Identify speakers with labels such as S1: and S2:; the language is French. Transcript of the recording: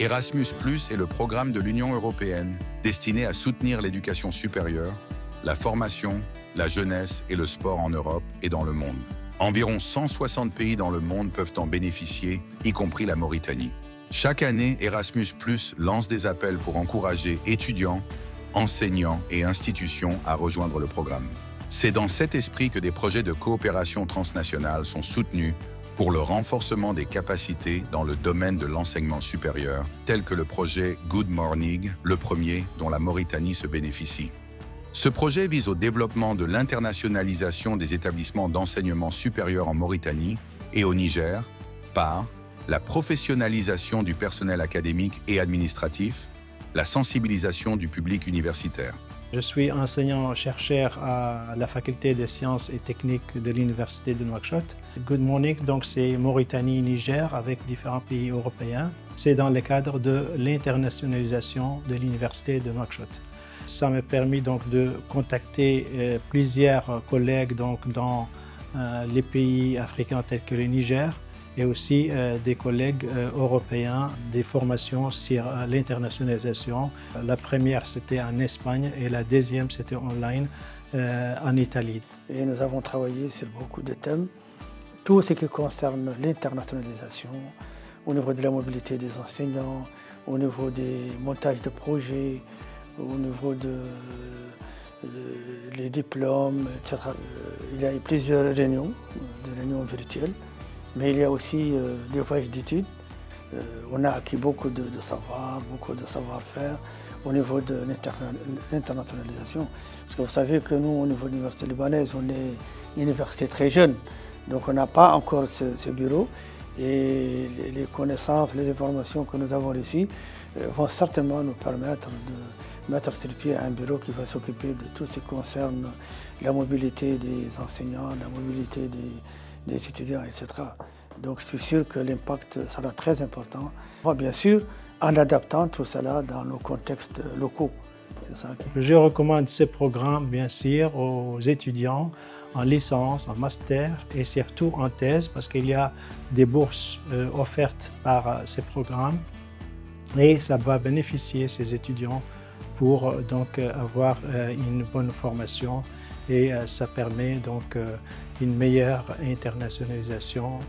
S1: Erasmus+ est le programme de l'Union européenne destiné à soutenir l'éducation supérieure, la formation, la jeunesse et le sport en Europe et dans le monde. Environ 160 pays dans le monde peuvent en bénéficier, y compris la Mauritanie. Chaque année, Erasmus+ lance des appels pour encourager étudiants, enseignants et institutions à rejoindre le programme. C'est dans cet esprit que des projets de coopération transnationale sont soutenus pour le renforcement des capacités dans le domaine de l'enseignement supérieur, tel que le projet Good Morning, le premier dont la Mauritanie se bénéficie. Ce projet vise au développement de l'internationalisation des établissements d'enseignement supérieur en Mauritanie et au Niger par la professionnalisation du personnel académique et administratif, la sensibilisation du public universitaire.
S2: Je suis enseignant-chercheur à la faculté des sciences et techniques de l'université de Nouakchott. Good Morning, donc c'est Mauritanie-Niger avec différents pays européens. C'est dans le cadre de l'internationalisation de l'université de Nouakchott. Ça m'a permis donc de contacter plusieurs collègues donc dans les pays africains tels que le Niger, et aussi des collègues européens, des formations sur l'internationalisation. La première, c'était en Espagne et la deuxième, c'était online en Italie.
S3: Et nous avons travaillé sur beaucoup de thèmes, tout ce qui concerne l'internationalisation, au niveau de la mobilité des enseignants, au niveau des montages de projets, au niveau des diplômes, etc. Il y a eu plusieurs réunions, des réunions virtuelles. Mais il y a aussi des voyages d'études. On a acquis beaucoup de savoir, beaucoup de savoir-faire au niveau de l'internationalisation. Parce que vous savez que nous, au niveau de l'université libanaise, on est une université très jeune. Donc on n'a pas encore ce bureau. Et les connaissances, les informations que nous avons reçues vont certainement nous permettre de mettre sur pied un bureau qui va s'occuper de tout ce qui concerne la mobilité des enseignants, la mobilité des étudiants, etc. Donc je suis sûr que l'impact sera très important. Bien sûr, en adaptant tout cela dans nos contextes locaux.
S2: Je recommande ce programme, bien sûr, aux étudiants en licence, en master et surtout en thèse, parce qu'il y a des bourses offertes par ces programmes et ça va bénéficier ces étudiants pour donc avoir une bonne formation et ça permet donc une meilleure internationalisation.